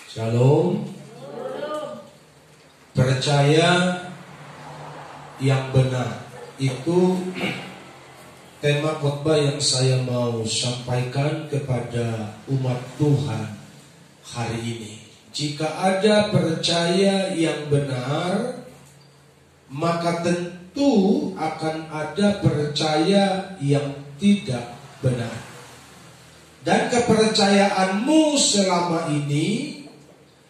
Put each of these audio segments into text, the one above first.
Shalom. Percaya yang benar itu tema khotbah yang saya mau sampaikan kepada umat Tuhan hari ini. Jika ada percaya yang benar, maka tentu akan ada percaya yang tidak benar. Dan kepercayaanmu selama ini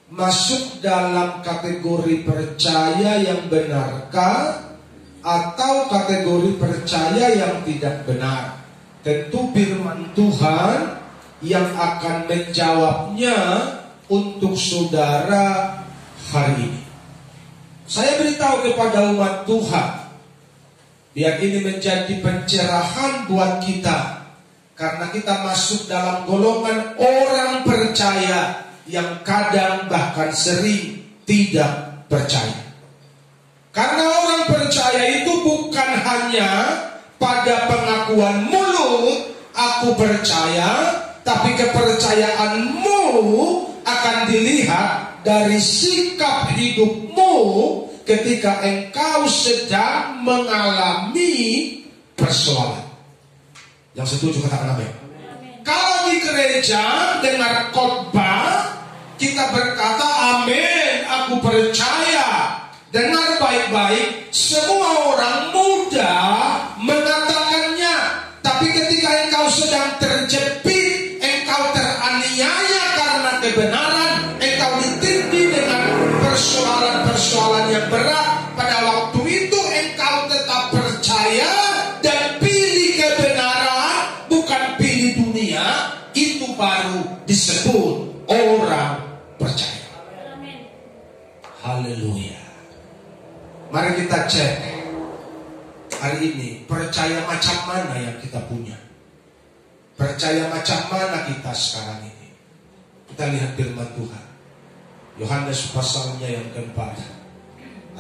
masuk dalam kategori percaya yang benarkah atau kategori percaya yang tidak benar? Tentu firman Tuhan yang akan menjawabnya untuk saudara hari ini. Saya beritahu kepada umat Tuhan, biar ini menjadi pencerahan buat kita, karena kita masuk dalam golongan orang percaya yang kadang bahkan sering tidak percaya. Karena orang percaya itu bukan hanya pada pengakuan mulut aku percaya, tapi kepercayaanmu akan dilihat dari sikap hidupmu ketika engkau sedang mengalami persoalan. Yang setuju katakan amin. Kalau di gereja dengar khotbah, kita berkata amin, aku percaya. Dengar baik-baik, semua orang mudah mengatakannya. Tapi ketika engkau sedang terjepit, engkau teraniaya karena kebenaran, engkau ditindih dengan persoalan-persoalan yang berat, pada waktu itu engkau tetap percaya dan pilih kebenaran, bukan pilih dunia. Itu baru disebut orang percaya. Haleluya. Mari kita cek hari ini, percaya macam mana yang kita punya. Percaya macam mana kita sekarang ini. Kita lihat firman Tuhan. Yohanes pasalnya yang keempat,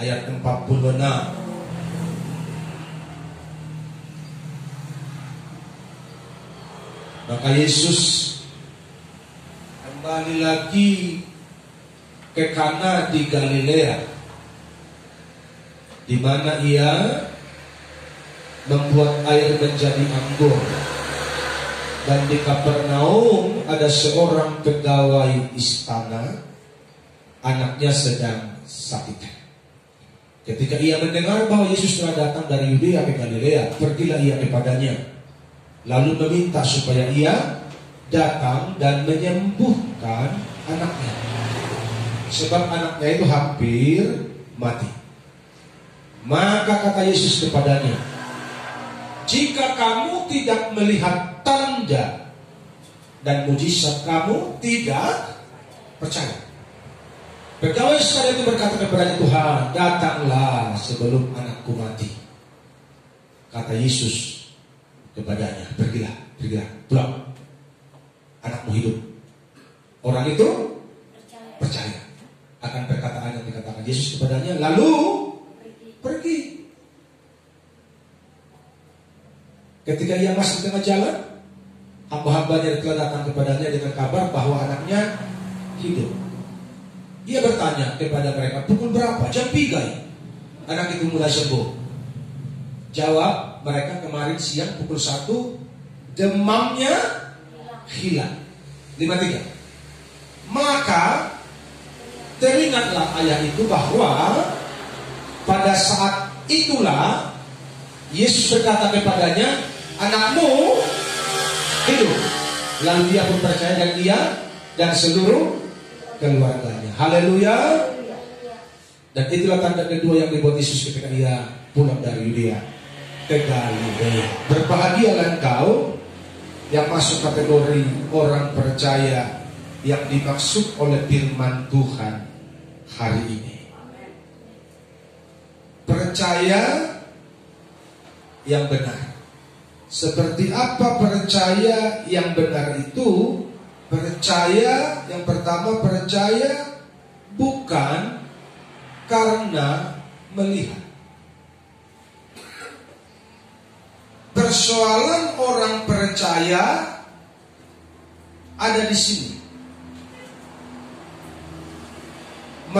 ayat 46. Maka Yesus kembali lagi ke Kana di Galilea, di mana ia membuat air menjadi anggur. Dan di Kapernaum ada seorang pegawai istana, anaknya sedang sakit. Ketika ia mendengar bahwa Yesus telah datang dari Yudea ke Galilea, pergilah ia kepadanya, lalu meminta supaya ia datang dan menyembuhkan anaknya, sebab anaknya itu hampir mati. Maka kata Yesus kepadanya, jika kamu tidak melihat tanda dan mujizat, kamu tidak percaya. Pegawai istana itu berkata kepada Tuhan, datanglah sebelum anakku mati. Kata Yesus kepadanya, pergilah, pulang, anakmu hidup. Orang itu percaya akan perkataan yang dikatakan Yesus kepadanya, lalu pergi. Ketika ia masih di tengah jalan, hamba-hambanya telah datang kepadanya dengan kabar bahwa anaknya hidup. Ia bertanya kepada mereka, pukul berapa? Jam 3 anak itu mulai sembuh. Jawab mereka, kemarin siang pukul 1 demamnya hilang. 53. Maka teringatlah ayah itu bahwa pada saat itulah Yesus berkata kepadanya, anakmu hidup. Lalu dia pun percaya, dan dia dan seluruh keluarganya. Haleluya. Dan itulah tanda kedua yang dibuat Yesus ketika ia pulang dari Yudea ke Galilea. Berbahagialah engkau yang masuk kategori orang percaya yang dimaksud oleh firman Tuhan hari ini. Percaya yang benar. Seperti apa percaya yang benar itu? Percaya yang pertama, percaya bukan karena melihat. Persoalan orang percaya ada di sini.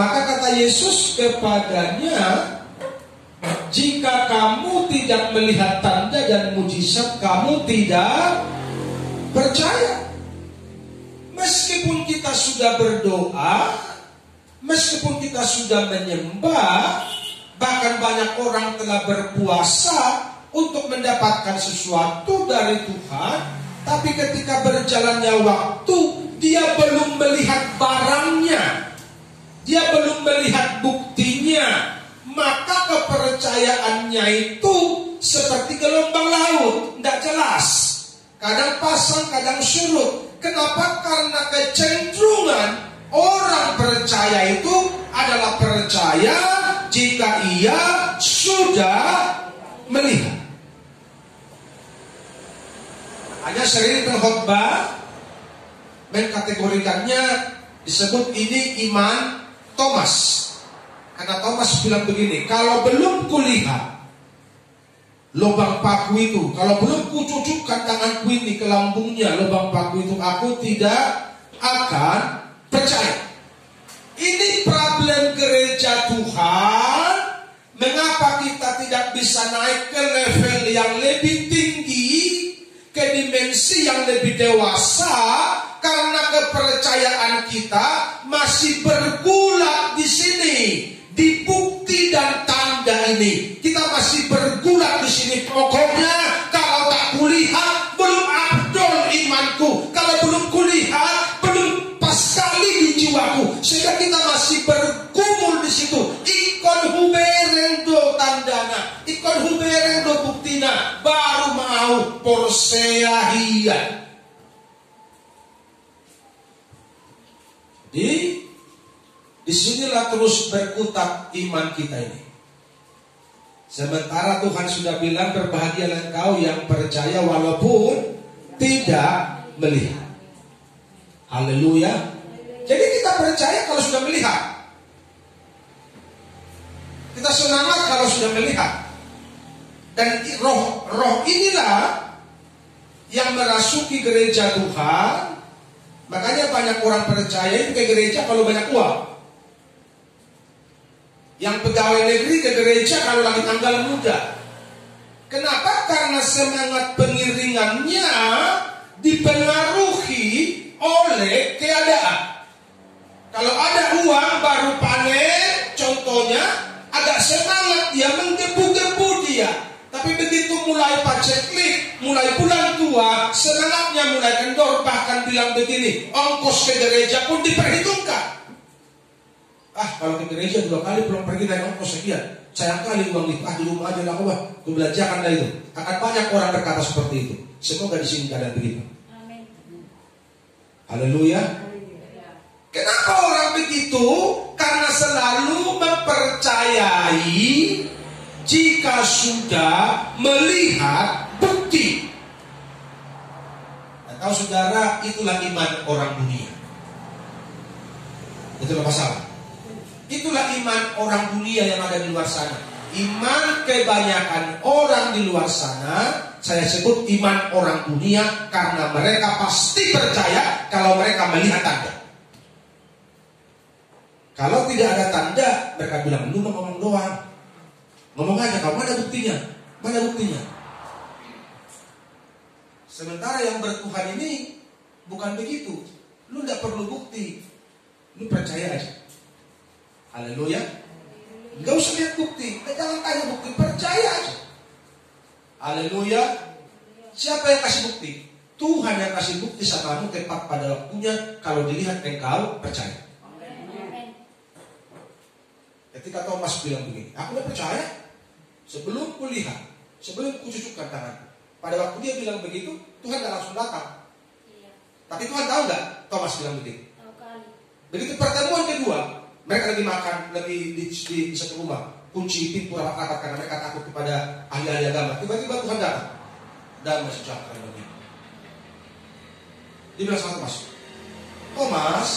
Maka kata Yesus kepadanya, jika kamu tidak melihat tanda dan mujizat, kamu tidak percaya. Meskipun kita sudah berdoa, meskipun kita sudah menyembah, bahkan banyak orang telah berpuasa untuk mendapatkan sesuatu dari Tuhan, tapi ketika berjalannya waktu, dia belum melihat barangnya, dia belum melihat buktinya, maka kepercayaannya itu seperti gelombang laut, tidak jelas. Kadang pasang, kadang surut. Kenapa? Karena kecenderungan orang percaya itu adalah percaya jika ia sudah melihat. Hanya sering pengkhotbah mengkategorikannya, disebut ini iman Thomas. Karena Thomas bilang begini, kalau belum kulihat lubang paku itu, kalau belum kucucukkan tanganku ini ke lambungnya lubang paku itu, aku tidak akan percaya. Ini problem gereja Tuhan. Mengapa kita tidak bisa naik ke level yang lebih tinggi, ke dimensi yang lebih dewasa? Karena kepercayaan kita masih bergulat di sini, di bukti dan tanda ini. Kita masih bergulat di sini. Pokoknya kalau tak kulihat, belum abdol imanku. Kalau belum kulihat, belum pas sekali di jiwaku. Sehingga kita masih bergumul di situ. Ikon huberendo tandana, ikon huberendo buktina, baru mau porseahian. Disinilah terus berkutat iman kita ini. Sementara Tuhan sudah bilang, berbahagialah engkau yang percaya walaupun tidak melihat. Haleluya. Jadi kita percaya kalau sudah melihat. Kita semangat kalau sudah melihat. Dan roh inilah yang merasuki gereja Tuhan. Makanya banyak orang percaya itu ke gereja kalau banyak uang. Yang pegawai negeri ke gereja kalau lagi tanggal muda. Kenapa? Karena semangat pengiringannya dipengaruhi oleh keadaan. Kalau ada uang baru panen, contohnya, agak semangat dia, menggebu-gebu dia. Tapi begitu mulai paceklik, mulai bulan tua, semangatnya mulai kendor. Bahkan bilang begini, ongkos ke gereja pun diperhitungkan. Kalau ke gereja 2 kali belum pergi naik ongkos sekian, sayang kali uang itu. Di rumah aja lah, gue belanjakan lah itu. Akan banyak orang berkata seperti itu. Semoga di sini keadaan begitu. Amin. Haleluya. Kenapa orang begitu? Karena selalu mempercayai jika sudah melihat bukti. Dan tahu saudara, itulah iman orang dunia. Itulah masalah. Itulah iman orang dunia yang ada di luar sana. Iman kebanyakan orang di luar sana, saya sebut iman orang dunia, karena mereka pasti percaya kalau mereka melihat tanda. Kalau tidak ada tanda, mereka bilang, lu mau ngomong doang. Ngomong aja, kau mana buktinya? Mana buktinya? Sementara yang bertuhan ini bukan begitu. Lu tidak perlu bukti, lu percaya aja. Haleluya. Enggak usah lihat bukti, jangan tanya bukti, percaya aja. Haleluya. Siapa yang kasih bukti? Tuhan yang kasih bukti sama kamu tepat pada waktunya. Kalau dilihat engkau percaya. Ketika Thomas bilang begini, aku udah percaya sebelum kulihat, sebelum kucucukkan tanganku. Pada waktu dia bilang begitu, Tuhan gak langsung datang. Tapi Tuhan tahu gak Thomas bilang begitu? Begitu pertemuan kedua, mereka lagi makan, lagi di satu rumah, kunci pintu rapat-rapat karena mereka takut kepada ahli-ahli agama. Tiba-tiba Tuhan datang dan sejahtera bagi. Dia bilang sama Thomas, Thomas,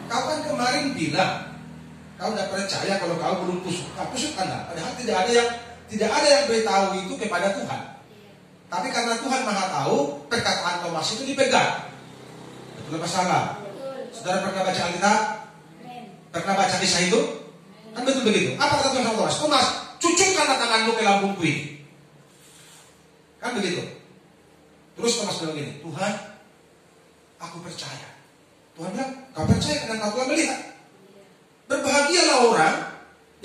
kau kan kemarin bilang kau tidak percaya kalau kau belum kusuk. Kusuk Anda. Padahal tidak ada yang beritahu itu kepada Tuhan. Tapi karena Tuhan Maha Tahu, perkataan Thomas itu dipegang. Betul apa salah? Saudara pernah baca Alkitab? Pernah baca kisah itu? Kan betul begitu. Apa kata Tuhan sama Thomas? Thomas, cucukkanlah tanganmu ke lambungku ini. Kan begitu. Terus Thomas bilang gini, Tuhan, aku percaya. Tuhan bilang, kau percaya karena kau telah melihat. Berbahagialah orang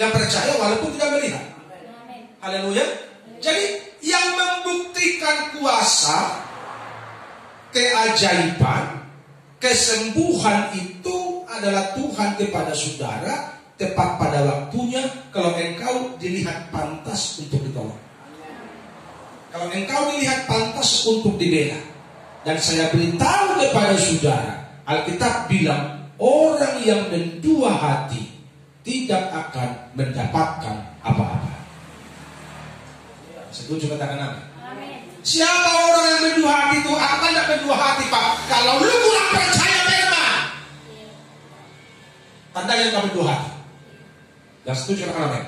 yang percaya walaupun tidak melihat. Haleluya. Jadi yang membuktikan kuasa, keajaiban, kesembuhan itu adalah Tuhan kepada saudara tepat pada waktunya kalau engkau dilihat pantas untuk ditolong. Kalau engkau dilihat pantas untuk dibela. Dan saya beritahu kepada saudara, Alkitab bilang orang yang mendua hati tidak akan mendapatkan apa-apa. Setuju katakan amin. Siapa orang yang mendua hati itu akan tidak mendua hati, Pak? Kalau lu kurang percaya memang. Tanda yang kau mendua hati. Dan setuju katakan amin.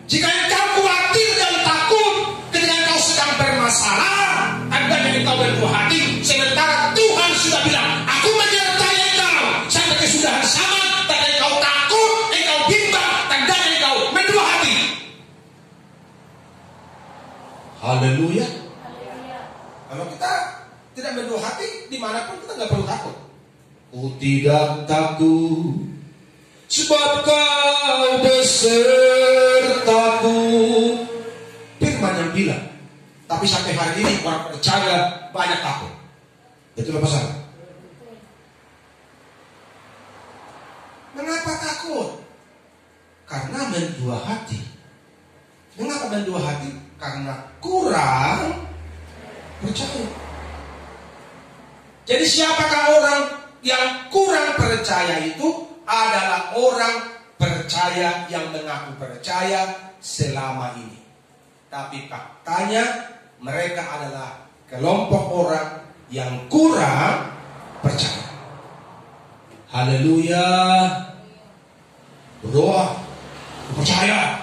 Jika engkau khawatir dan takut ketika engkau sedang bermasalah, tandanya engkau mendua hati. Sementara Tuhan sudah bilang, aku menyertai engkau sampai kesudahan zaman. Tanda engkau takut, engkau bimbang, tandanya engkau mendua hati. Haleluya. Kalau kita tidak mendua hati, dimanapun kita nggak perlu takut. Ku tidak takut, sebab kau besertaku. Firman yang bilang. Tapi sampai hari ini orang percaya banyak takut. Betul apa salah? Mengapa takut? Karena mendua hati. Mengapa mendua hati? Karena kurang percaya. Jadi siapakah orang yang kurang percaya itu? Adalah orang percaya yang mengaku percaya selama ini. Tapi faktanya mereka adalah kelompok orang yang kurang percaya. Haleluya. Berdoa, aku percaya.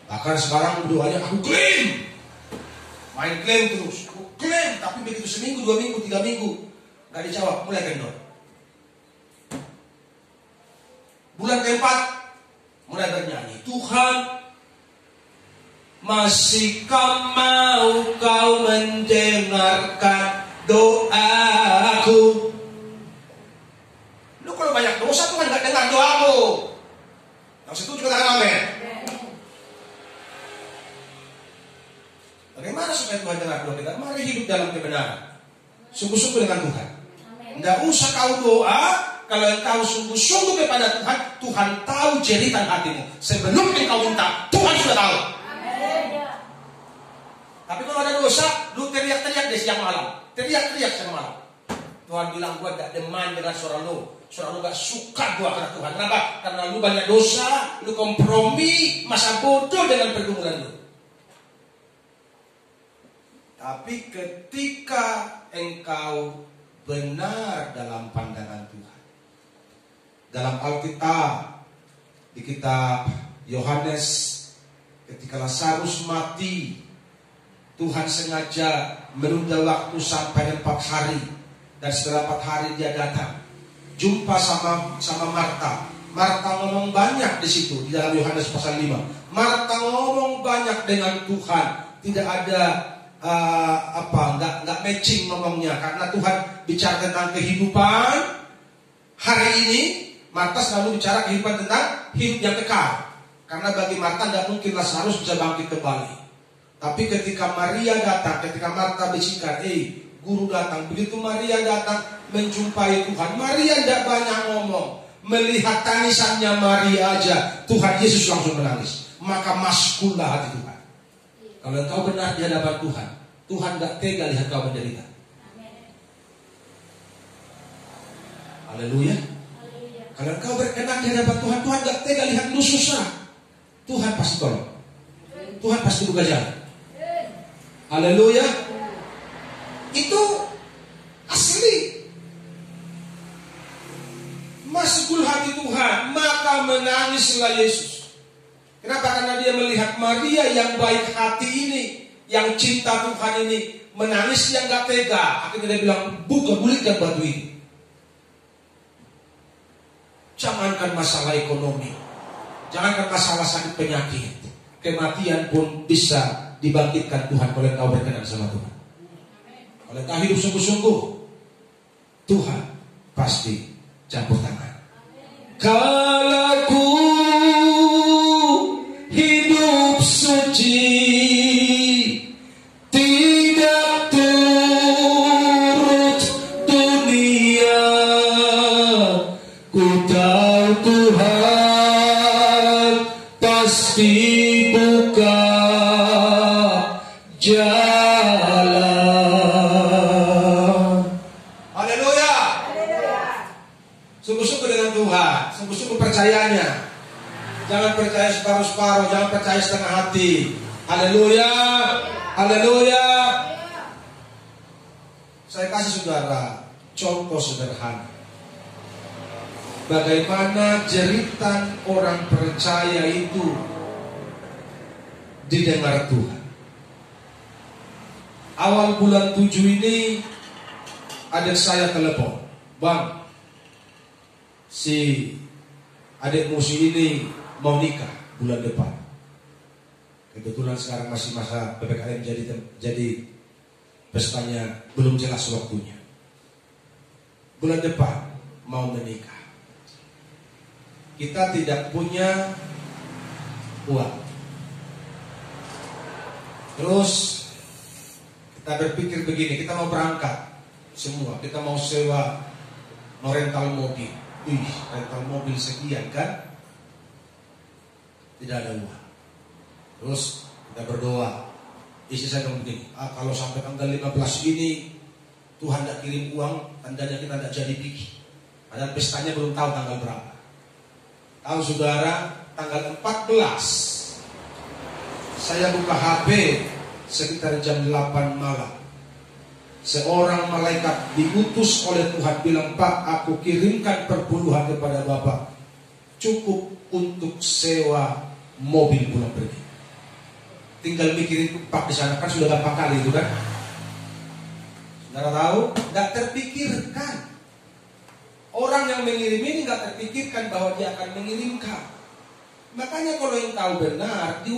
Bahkan sekarang berdoanya aku klaim. Main klaim terus. Aku klaim, tapi begitu seminggu, 2 minggu, 3 minggu gak dijawab, mulai kendor. Bulan keempat mulai bernyanyi, Tuhan, masihkah mau kau mendengarkan doaku? Lu kalau banyak dosa Tuhan gak dengar doamu. Yang setuju katakan amin. Bagaimana supaya Tuhan dengar doa kita? Mari hidup dalam kebenaran, sungguh-sungguh dengan Tuhan. Tidak usah kau doa. Kalau engkau sungguh-sungguh kepada Tuhan, Tuhan tahu jeritan hatimu. Sebelum engkau minta, Tuhan sudah tahu. Tapi kalau ada dosa, lu teriak-teriak deh siang malam. Teriak-teriak siang malam. Tuhan bilang, gua gak demen dengan suara lu. Suara lu gak suka gua karena Tuhan. Kenapa? Karena lu banyak dosa, lu kompromi, masa bodoh dengan pergumulan lu. Tapi ketika engkau benar dalam pandangan Tuhan. Dalam Alkitab, di kitab Yohanes, ketika Lazarus mati, Tuhan sengaja menunda waktu sampai 4 hari. Dan setelah 4 hari dia datang, jumpa sama Marta. Marta ngomong banyak di situ, di dalam Yohanes pasal 5. Marta ngomong banyak dengan Tuhan, tidak ada nggak matching ngomongnya, karena Tuhan bicara tentang kehidupan hari ini. Marta selalu bicara kehidupan tentang hidup yang kekal, karena bagi Marta nggak mungkin Lazarus bisa bangkit kembali. Tapi ketika Maria datang, ketika Marta bisikan, guru datang. Begitu Maria datang menjumpai Tuhan, Maria tidak banyak ngomong. Melihat tangisannya Maria aja, Tuhan Yesus langsung menangis. Maka maskullah hati Tuhan. Kalau engkau benar di hadapan Tuhan, Tuhan gak tega lihat kau menderita. Haleluya. Kalau engkau berkenan di hadapan Tuhan, Tuhan gak tega lihat lu susah. Tuhan pasti tolong. Tuhan pasti buka jalan. Haleluya. Itu asli. Masukul hati Tuhan, maka menangislah Yesus. Kenapa? Karena dia melihat Maria yang baik hati ini, yang cinta Tuhan ini, menangis yang gak tega. Akhirnya dia bilang, buka, gulitkan batu ini. Jangankan masalah ekonomi, jangankan masalah sakit penyakit, kematian pun bisa dibangkitkan Tuhan kalau engkau berkenan sama Tuhan. Kalau engkau hidup sungguh-sungguh, Tuhan pasti campur tangan. Kalau ku hidup suci, tidak turut dunia, ku tahu Tuhan pasti buka jalan. Haleluya. Sungguh-sungguh dengan Tuhan, sungguh-sungguh percayanya. Jangan percaya separuh-separuh, jangan percaya setengah hati. Haleluya. Haleluya. Saya kasih saudara contoh sederhana. Bagaimana jeritan orang percaya itu didengar Tuhan. Awal bulan 7 ini adik saya telepon, "Bang, si adik musi ini mau nikah bulan depan." Kebetulan sekarang masih masa PPKM, jadi pestanya belum jelas waktunya. Bulan depan mau menikah. Kita tidak punya uang. Terus kita berpikir begini, kita mau berangkat semua, kita mau sewa, mau rental mobil. Rental mobil sekian kan? Tidak ada uang. Terus kita berdoa. Istri saya bilang begini, kalau sampai tanggal 15 ini Tuhan tidak kirim uang, tandanya kita tidak jadi pergi. Padahal pestanya belum tahu tanggal berapa. Tahu saudara, tanggal 14 saya buka HP sekitar jam 8 malam. Seorang malaikat diutus oleh Tuhan bilang, "Pak, aku kirimkan perpuluhan kepada Bapak, cukup untuk sewa mobil pulang pergi." Tinggal mikirin Pak di sana, kan sudah berapa kali itu kan? Saudara tahu, nggak terpikirkan. Orang yang mengirim ini nggak terpikirkan bahwa dia akan mengirimkan. Makanya kalau engkau benar di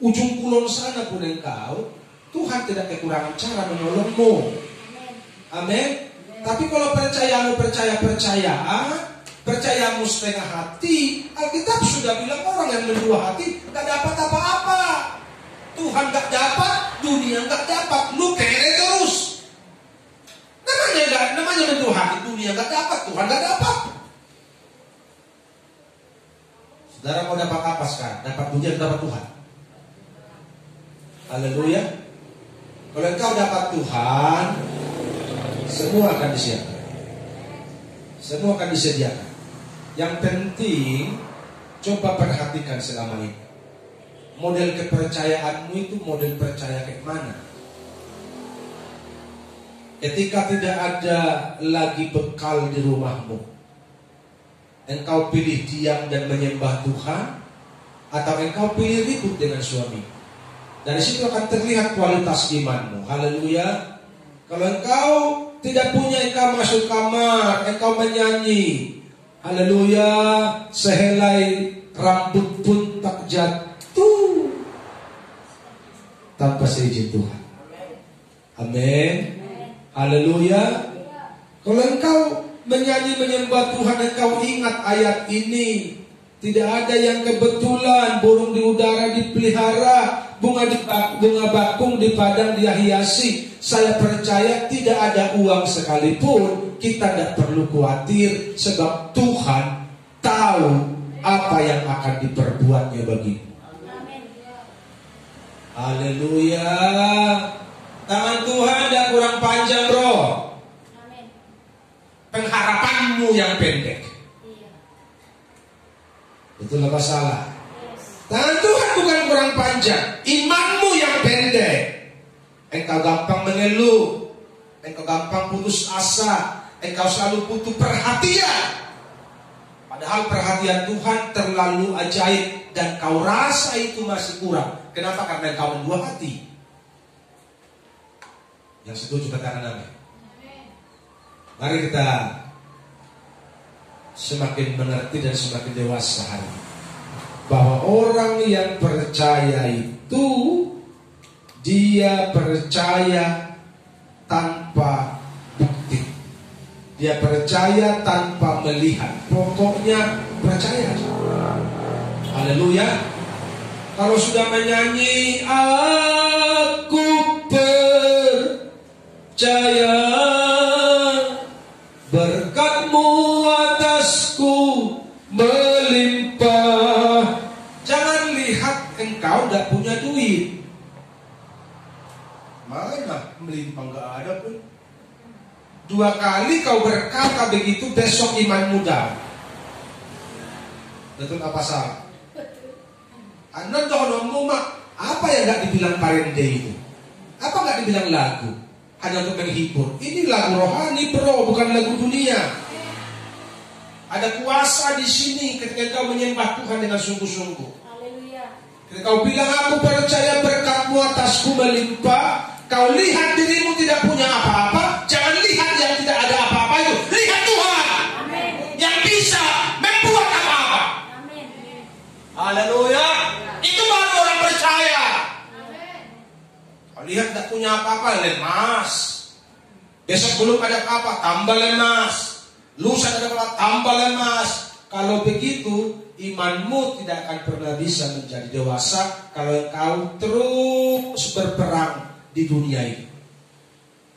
ujung kulon sana pun engkau, Tuhan tidak kekurangan cara menolongmu. Amin. Tapi kalau percayamu percayamu setengah hati, Alkitab sudah bilang orang yang berdua hati gak dapat apa-apa. Tuhan gak dapat, dunia gak dapat, lu kere terus. Namanya berdua hati, dunia gak dapat, Tuhan gak dapat. Saudara mau dapat apa sekarang? Dapat dunia atau dapat Tuhan? Haleluya. Kalau engkau dapat Tuhan, semua akan disiapkan. Semua akan disediakan. Yang penting, coba perhatikan selama ini. Model kepercayaanmu itu model percaya kayak mana? Ketika tidak ada lagi bekal di rumahmu, engkau pilih diam dan menyembah Tuhan, atau engkau pilih ribut dengan suami? Dari situ akan terlihat kualitas imanmu. Haleluya. Kalau engkau tidak punya, engkau masuk kamar, engkau menyanyi, haleluya, sehelai rambut pun tak jatuh tanpa seizin Tuhan. Amin. Haleluya. Kalau engkau menyanyi menyembah Tuhan, engkau ingat ayat ini. Tidak ada yang kebetulan, burung di udara dipelihara, bunga bakung di padang dia hiasi. Saya percaya tidak ada uang sekalipun, kita tidak perlu khawatir, sebab Tuhan tahu apa yang akan diperbuatnya bagimu. Haleluya. Tangan Tuhan tidak kurang panjang, bro. Pengharapanmu yang pendek. Betul apa salah? Tangan Tuhan bukan kurang panjang, imanmu yang pendek. Engkau gampang mengeluh, engkau gampang putus asa, engkau selalu butuh perhatian. Padahal perhatian Tuhan terlalu ajaib dan kau rasa itu masih kurang. Kenapa? Karena engkau mendua hati. Yang setuju katakan amin. Mari kita semakin mengerti dan semakin dewasa hari ini. Bahwa orang yang percaya itu dia percaya tanpa bukti. Dia percaya tanpa melihat. Pokoknya percaya aja. Haleluya. Kalau sudah menyanyi aku percaya berkat-Mu atasku melimpah. Jangan lihat engkau tidak punya duit. Mana melimpah, nggak ada pun. 2 kali kau berkata begitu, besok imanmu down. Betul apa salah? Anda donomu mak, apa yang nggak dibilang parende itu? Apa nggak dibilang lagu? Hanya untuk menghibur. Ini lagu rohani bro, bukan lagu dunia. Ada kuasa di sini ketika kau menyembah Tuhan dengan sungguh-sungguh. Ketika kau bilang aku percaya berkat-Mu atasku melimpah, kau lihat dirimu tidak punya apa-apa, jangan lihat yang tidak ada apa-apa itu. Lihat Tuhan. Amen. Yang bisa membuat apa-apa. Amen. Haleluya. Itu baru orang percaya. Amen. Kau lihat tidak punya apa-apa, lemas. Besok belum ada apa-apa, tambah lemas. Lusa ada apa-apa, tambah lemas. Kalau begitu, imanmu tidak akan pernah bisa menjadi dewasa kalau engkau terus berperang di dunia ini.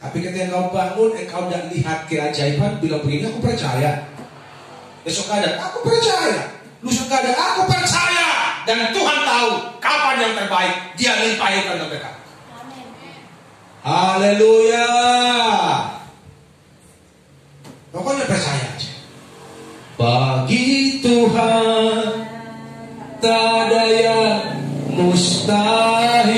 Tapi ketika engkau bangun, engkau tidak lihat keajaiban, bilang begini, aku percaya. Besok ada, aku percaya. Lusa ada, aku percaya. Dan Tuhan tahu kapan yang terbaik. Dia limpahi kepada mereka. Haleluya. Pokoknya percaya aja. Bagi Tuhan tak ada yang mustahil.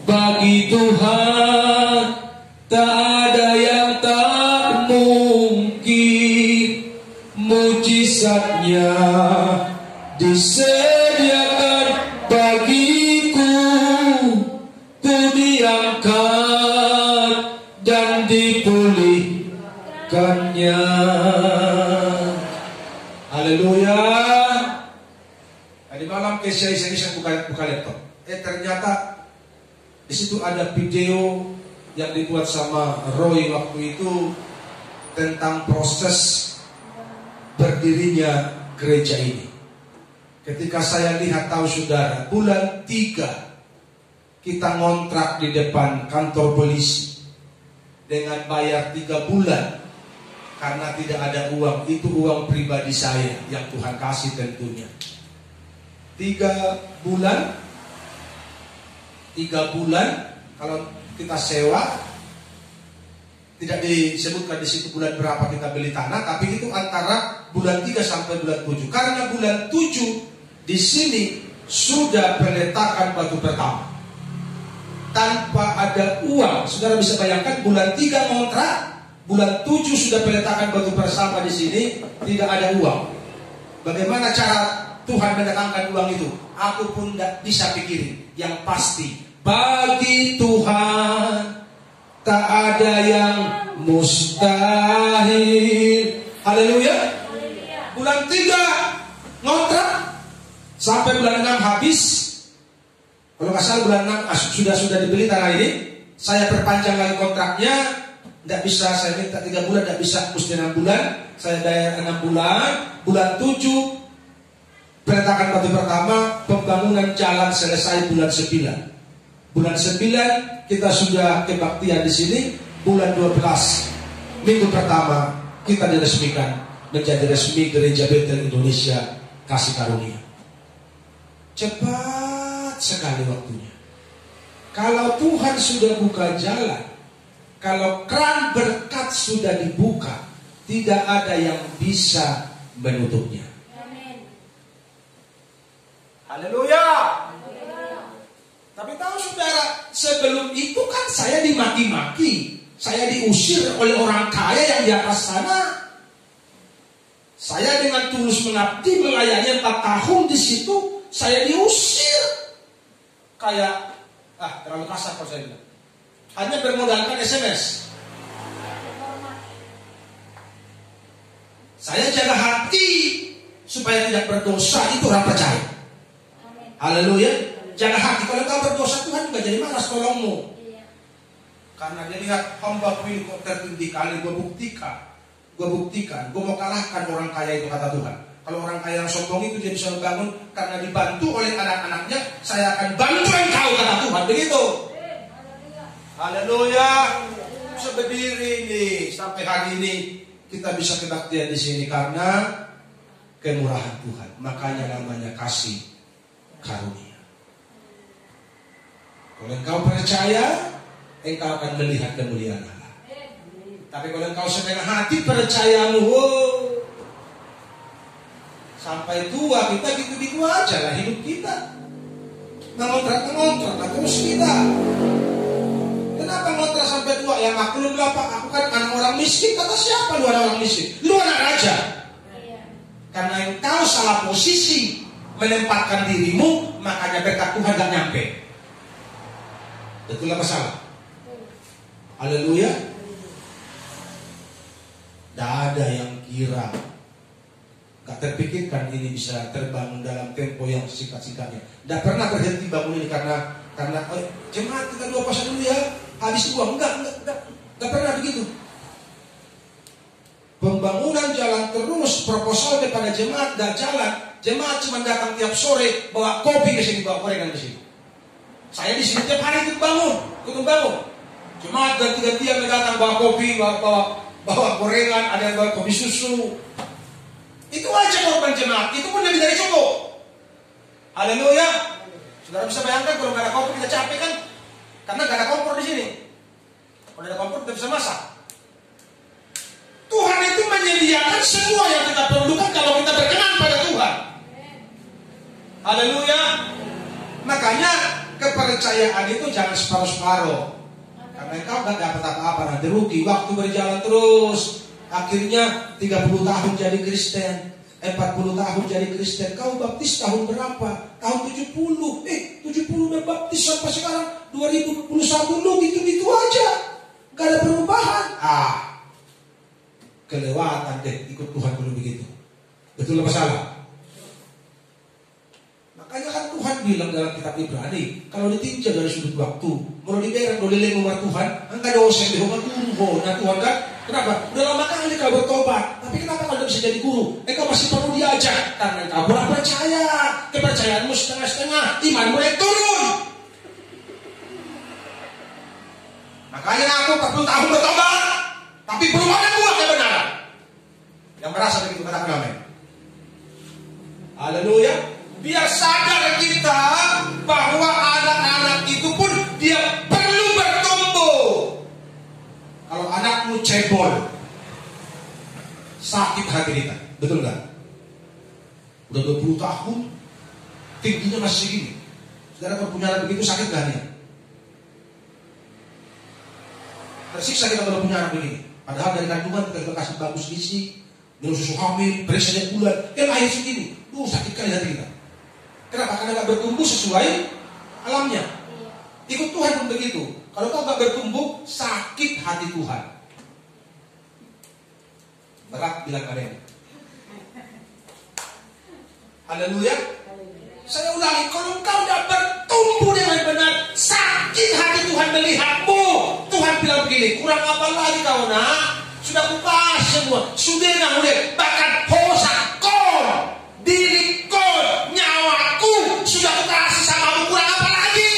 Bagi Tuhan tak ada yang tak mungkin. Mujizatnya disediakan bagiku. Ku diangkat dan dipulihkannya. Haleluya. Tadi malam saya buka laptop. Ternyata di situ ada video yang dibuat sama Roy waktu itu tentang proses berdirinya gereja ini. Ketika saya lihat, tahu saudara, bulan 3 kita ngontrak di depan kantor polisi dengan bayar 3 bulan karena tidak ada uang. Itu uang pribadi saya yang Tuhan kasih tentunya. 3 bulan kalau kita sewa, tidak disebutkan di situ bulan berapa kita beli tanah, tapi itu antara bulan 3 sampai bulan 7. Karena bulan 7 di sini sudah peletakan batu pertama. Tanpa ada uang, saudara bisa bayangkan bulan 3 ngontrak, bulan 7 sudah peletakan batu bersama di sini, tidak ada uang. Bagaimana cara Tuhan mendatangkan uang itu? Aku pun tidak bisa pikirin. Yang pasti, bagi Tuhan tak ada yang mustahil. Haleluya. Bulan 3 ngontrak sampai bulan 6 habis. Kalau nggak salah bulan 6 sudah dibeli tanah ini. Saya perpanjang lagi kontraknya. Tidak bisa, saya minta 3 bulan, tidak bisa, mesti 6 bulan. Saya bayar 6 bulan. Bulan 7 peletakan batu pertama, pembangunan jalan selesai bulan 9. Bulan 9 kita sudah kebaktian di sini. Bulan 12 minggu pertama kita diresmikan menjadi resmi Gereja Betel Indonesia Kasih Karunia. Cepat sekali waktunya. Kalau Tuhan sudah buka jalan, kalau keran berkat sudah dibuka, tidak ada yang bisa menutupnya. Haleluya. Tapi tahu saudara, sebelum itu kan saya dimaki-maki, saya diusir oleh orang kaya yang di atas sana. Saya dengan tulus mengabdi melayani 4 tahun di situ, saya diusir. Kayak terlalu kasar kalau saya bilang. Hanya bermodalkan SMS. Saya jaga hati supaya tidak berdosa, itu orang percaya. Haleluya. Jaga hati. Kalau kau berdosa, Tuhan juga jadi malas tolongmu. Karena dia lihat hamba ini kok tertindih kali, gue buktikan, gue mau kalahkan orang kaya itu, kata Tuhan. Kalau orang kaya yang sombong itu dia bisa membangun, karena dibantu oleh anak-anaknya, saya akan bantu engkau, kata Tuhan. Begitu. Haleluya. Bisa berdiri nih sampai hari ini kita bisa kebaktian di sini karena kemurahan Tuhan. Makanya namanya kasih karunia. Kalau engkau percaya, engkau akan melihat kemuliaan Allah. Tapi kalau engkau setengah hati percayamu, sampai tua kita gitu-gitu aja lah hidup kita. Mengontrak terus kita. Kenapa ngontrak sampai tua? Ya maklum lah Pak, aku kan anak orang miskin. Kata siapa lu anak orang miskin? Lu anak raja. Karena engkau salah posisi menempatkan dirimu, makanya berkat Tuhan gak nyampe. Betul apa salah? Haleluya. Tidak ada yang kira, gak terpikirkan ini bisa terbangun dalam tempo yang singkat-singkatnya. Tidak pernah berhenti bangun ini karena jemaat kita doa pasal dulu ya, habis uang. Enggak pernah begitu. Pembangunan jalan terus, proposal kepada jemaat gak jalan. Jemaat cuma datang tiap sore bawa kopi ke sini, bawa gorengan ke sini. Saya di sini tiap hari ikut bangun. Jemaat ganti-gantian datang bawa kopi, bawa gorengan, ada yang bawa kopi susu. Itu aja korban jemaat. Itu pun lebih dari cukup. Haleluya. Saudara bisa bayangkan kalau nggak ada kompor kita capek kan? Karena nggak ada kompor di sini. Kalau ada kompor kita bisa masak. Tuhan itu menyediakan semua yang kita perlukan kalau kita berkenan pada Tuhan. Haleluya. Makanya kepercayaan itu jangan separuh-separuh. Karena engkau nggak dapat apa-apa, nanti rugi. Waktu berjalan terus, akhirnya 30 tahun jadi Kristen, 40 tahun jadi Kristen. Kau baptis tahun berapa? Tahun 70. 70 udah baptis sampai sekarang 2021 lu gitu-gitu aja. Gak ada perubahan. Kelewatan deh ikut Tuhan dulu begitu. Betul apa salah? Makanya kan Tuhan bilang dalam kitab Ibrani, kalau ditinjau dari sudut waktu, mau diberang, mau dileng rumah Tuhan, enggak dosen di rumah guru. Nah Tuhan kan, kenapa? Udah lama kali kau bertobat, tapi kenapa kau tidak bisa jadi guru? Engkau masih perlu diajar, karena engkau kurang percaya. Kepercayaanmu setengah-setengah, imanmu naik turun. Makanya aku 40 tahun bertobat, tapi belum ada buah kebenaran. Yang merasa begitu katakan amin. Haleluya. Biar sadar kita bahwa anak-anak itu pun dia perlu bertumbuh. Kalau anakmu cebol, sakit hati kita, betul nggak? Udah 20 tahun, tingginya masih segini. Saudara kalau punya anak begitu sakit gak nih? Tersiksa kita kalau punya anak begini. Padahal dari kandungan kita kasih bagus gizi, minum susu hamil, beri setiap bulan, lahir segini. Sakit kali hati kita. Kenapa? Karena gak bertumbuh sesuai alamnya. Ikut Tuhan pun begitu. Kalau kau gak bertumbuh, sakit hati Tuhan. Berat bilang kalian. Haleluya. Saya ulangi, kalau kau gak bertumbuh dengan benar, sakit hati Tuhan melihatmu. Tuhan bilang begini, kurang apa lagi kau nak? Sudah kupas semua. Sudah nggak boleh. Bahkan hosakon, dirikon, nyawaku sudah kukasih sama kurang apa lagi?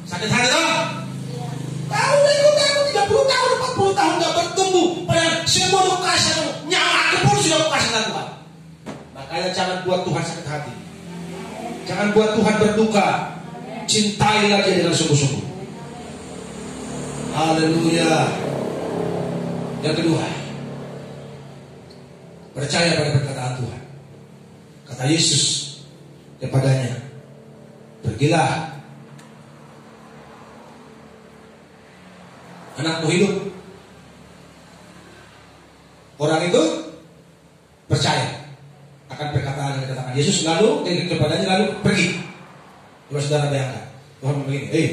Sakit hati dong? Tahu ikut aku 30 tahun, 40 tahun gak bertumbuh. Padahal semua kukasih kamu. Nyawaku pun sudah kukasih sama Tuhan. Makanya jangan buat Tuhan sakit hati. Jangan buat Tuhan berduka. Cintailah dia dengan sungguh-sungguh. Haleluya. Yang kedua, percaya pada perkataan Tuhan. Kata Yesus kepadanya, pergilah, anakmu hidup. Orang itu percaya akan perkataan yang dikatakan Yesus, lalu kepadanya lalu pergi. Coba saudara bayangkan, Tuhan begini,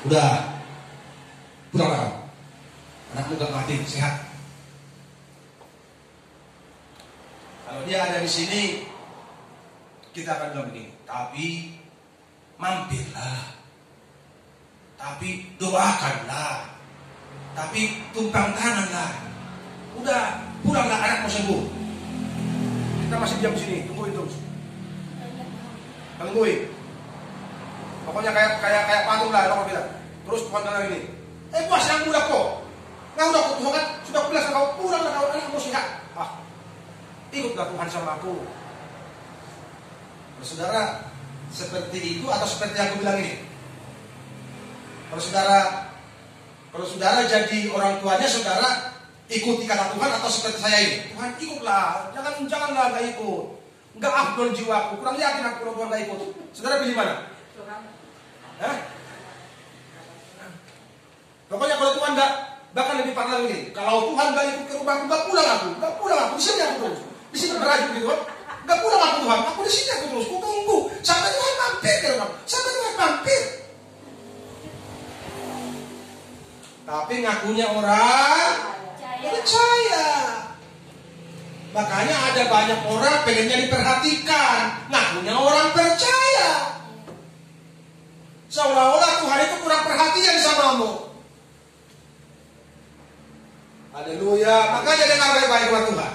udah pulang kau, anakmu gak mati, sehat. Kalau dia ada di sini, kita akan bilang begini, tapi mampirlah, tapi doakanlah, tapi tumpang tanganlah. Udah, pulanglah, anak mau sembuh. Kita masih diam sini, tungguin terus. Tungguin. Pokoknya kayak patung lah, orang bilang. Terus Tuhan bilang ini, bos yang udah kok. Nah udah kok Tuhan kan, sudah aku bilang sama kau, pulanglah kau, anak mau sehat. Ikutlah Tuhan sama aku. Saudara, seperti itu atau seperti yang aku bilang ini? Kalau saudara jadi orang tuanya, saudara ikuti kata Tuhan atau seperti saya ini? Tuhan ikutlah, janganlah gak ikut. Enggak afdol jiwaku, kurang yakin aku kalau Tuhan gak ikut. Saudara pilih mana? Hah? Pokoknya kalau Tuhan gak, bahkan lebih parah lagi. Kalau Tuhan gak ikut ke rumahku, gak pulang aku. Di sini aku terus. Di sini berajuk gitu kan. Gak pulang aku Tuhan, aku di sini aku terus. Ku tunggu sampai Tuhan mampir ke rumah. Sampai Tuhan mampir. Tapi ngakunya orang percaya. Makanya ada banyak orang pengennya diperhatikan, ngakunya orang percaya. Seolah-olah Tuhan itu kurang perhatian samamu. Haleluya. Makanya dengar baik-baik buat Tuhan.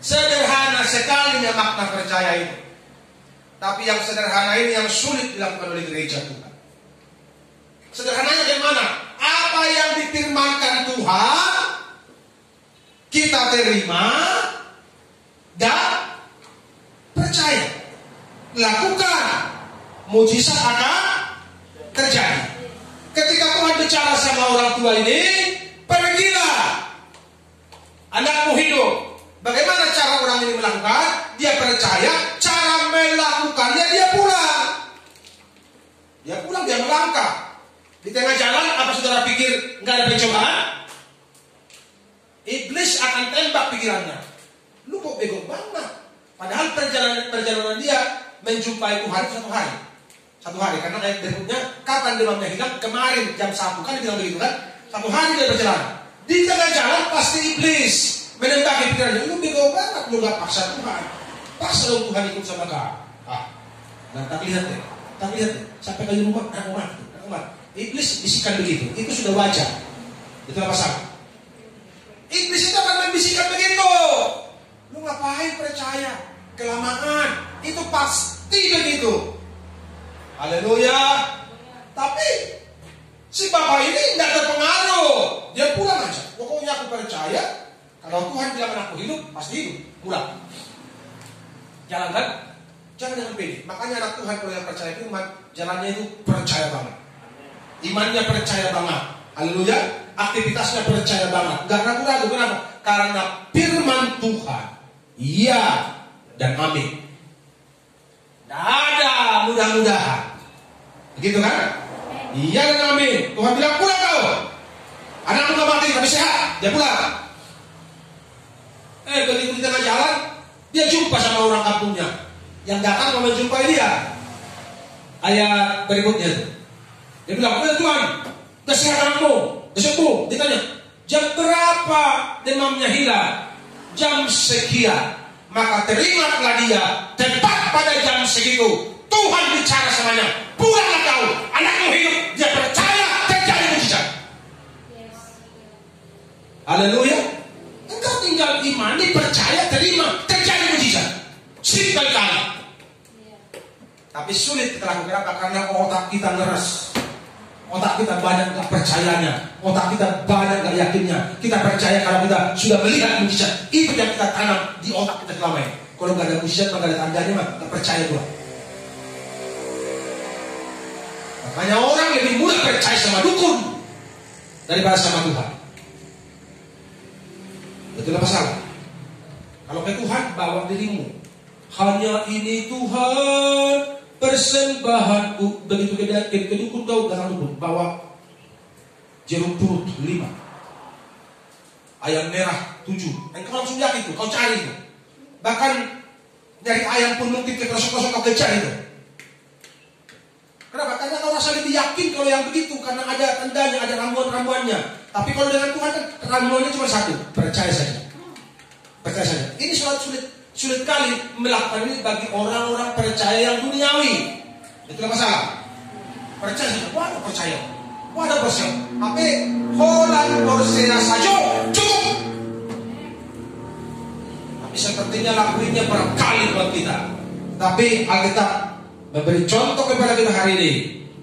Sederhana sekali makna percaya itu. Tapi yang sederhana ini yang sulit dilakukan oleh gereja Tuhan. Sederhananya bagaimana? Apa yang difirmankan Tuhan kita terima dan percaya. Lakukan, mujizat akan terjadi. Ketika Tuhan bicara sama orang tua ini, pergilah, anakmu hidup. Bagaimana cara orang ini melakukan? Dia percaya, cara melakukannya dia pulang. Dia pulang, dia melangkah. Di tengah jalan, apa saudara pikir nggak ada pencobaan? Iblis akan tembak pikirannya. Lu kok bego banget? Padahal perjalanan dia menjumpai Tuhan satu hari. Karena ayat berikutnya, kapan demamnya hilang? Kemarin jam 1 kan bilang begitu kan? 1 hari dia berjalan. Di tengah jalan pasti iblis menembaki pikirannya. Lu bego banget, lu gak paksa Tuhan. Paksa dong Tuhan ikut sama kau. Nah tak lihat deh. Sampai ke rumah, rumah. Iblis bisikan begitu. Itu sudah wajar. Itu apa salah? Iblis itu akan membisikkan begitu. Lu ngapain percaya? Kelamaan. Itu pasti begitu. Haleluya. Tapi si bapak ini tidak terpengaruh. Dia pulang aja. Pokoknya aku percaya. Kalau Tuhan bilang aku hidup, pasti hidup. Pulang. Jalan kan? Jangan dengan pede. Makanya anak Tuhan kalau yang percaya firman, jalannya itu percaya banget. Imannya percaya banget. Haleluya. Aktivitasnya percaya banget. Gak ragu-ragu. Kenapa? Karena firman Tuhan. Iya dan amin. Tidak ada mudah-mudahan. Begitu kan? Iya dan amin. Tuhan bilang pulang kau. Anakmu gak mati tapi sehat. Dia pulang. Begitu di tengah jalan, dia jumpa sama orang kampungnya. Yang datang mau menjumpai dia. Ayat berikutnya itu. Dia bilang, Tuhan, kesehatanmu, kesembuh. Ditanya, jam berapa demamnya hilang? Jam sekian. Maka terimalah dia. Tepat pada jam segitu. Tuhan bicara samanya. Pulanglah kau. Anakmu hidup. Dia percaya terjadi mujizat. Haleluya. Engkau tinggal iman, dipercaya, terima, terjadi mujizat. Simpel kali. Tapi sulit kita lakukan apa? Karena otak kita ngeres. Otak kita banyak gak percayanya. Otak kita banyak gak yakinnya. Kita percaya kalau kita sudah melihat mujizat. Itu yang kita tanam di otak kita selama ini. Kalau gak ada mujizat, gak ada tandanya, mah gak percaya gua. Makanya orang lebih mudah percaya sama dukun daripada sama Tuhan. Betul apa salah? Kalau ke Tuhan, bawa dirimu. Hanya ini Tuhan persembahanku. Begitu ke dukun, kau datang dukun, bawa jeruk purut 5, ayam merah 7. Engkau langsung yakin itu, kau cari itu. Bahkan dari ayam pun mungkin ke pelosok-pelosok kau kejar itu. Kenapa? Karena kau rasa lebih yakin kalau yang begitu, karena ada tandanya, ada ramuan-ramuannya. Tapi kalau dengan Tuhan kan ramuannya cuma satu, percaya saja. Percaya saja. Ini sulit. sulit kali melakukan ini bagi orang-orang percaya yang duniawi. Itulah masalah. Percaya, waduh percaya, waduh percaya. Tapi holan percaya saja cukup. Tapi sepertinya lakuinnya berkali buat kita. Tapi Alkitab memberi contoh kepada kita hari ini.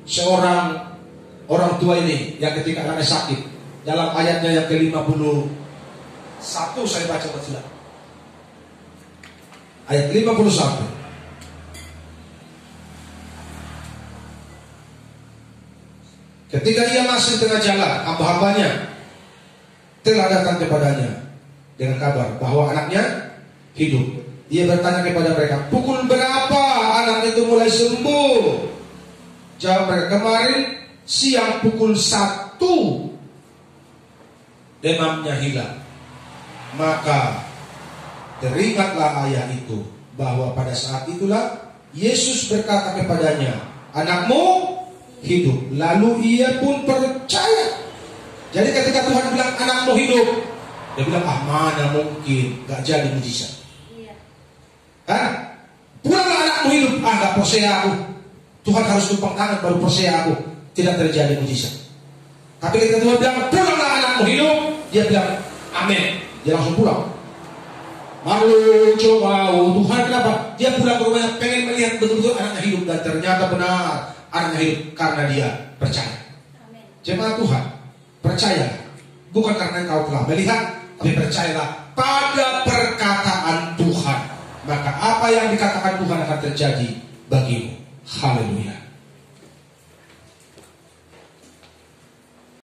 Seorang orang tua ini yang ketika anaknya sakit, dalam ayatnya yang ke-51 saya baca betul. Ayat 51. Ketika ia masih tengah jalan, hamba-hambanya telah datang kepadanya dengan kabar bahwa anaknya hidup. Ia bertanya kepada mereka, pukul berapa anak itu mulai sembuh? Jawab mereka, kemarin siang pukul 1 demamnya hilang. Maka teringatlah ayah itu bahwa pada saat itulah Yesus berkata kepadanya, anakmu hidup. Lalu ia pun percaya. Jadi ketika Tuhan bilang anakmu hidup, dia bilang mana mungkin, gak jadi mujizat. Kan? Pulanglah anakmu hidup. Gak percaya aku. Tuhan harus tumpang tangan baru percaya aku. Tidak terjadi mujizat. Tapi ketika Tuhan bilang pulanglah anakmu hidup, dia bilang amin. Dia langsung pulang. Lalu coba Tuhan kenapa? Dia pulang ke rumahnya pengen melihat betul-betul anaknya hidup. Dan ternyata benar anaknya hidup karena dia percaya. Amin. Jemaat Tuhan, percayalah. Bukan karena kau telah melihat, tapi percayalah pada perkataan Tuhan. Maka apa yang dikatakan Tuhan akan terjadi bagimu. Haleluya.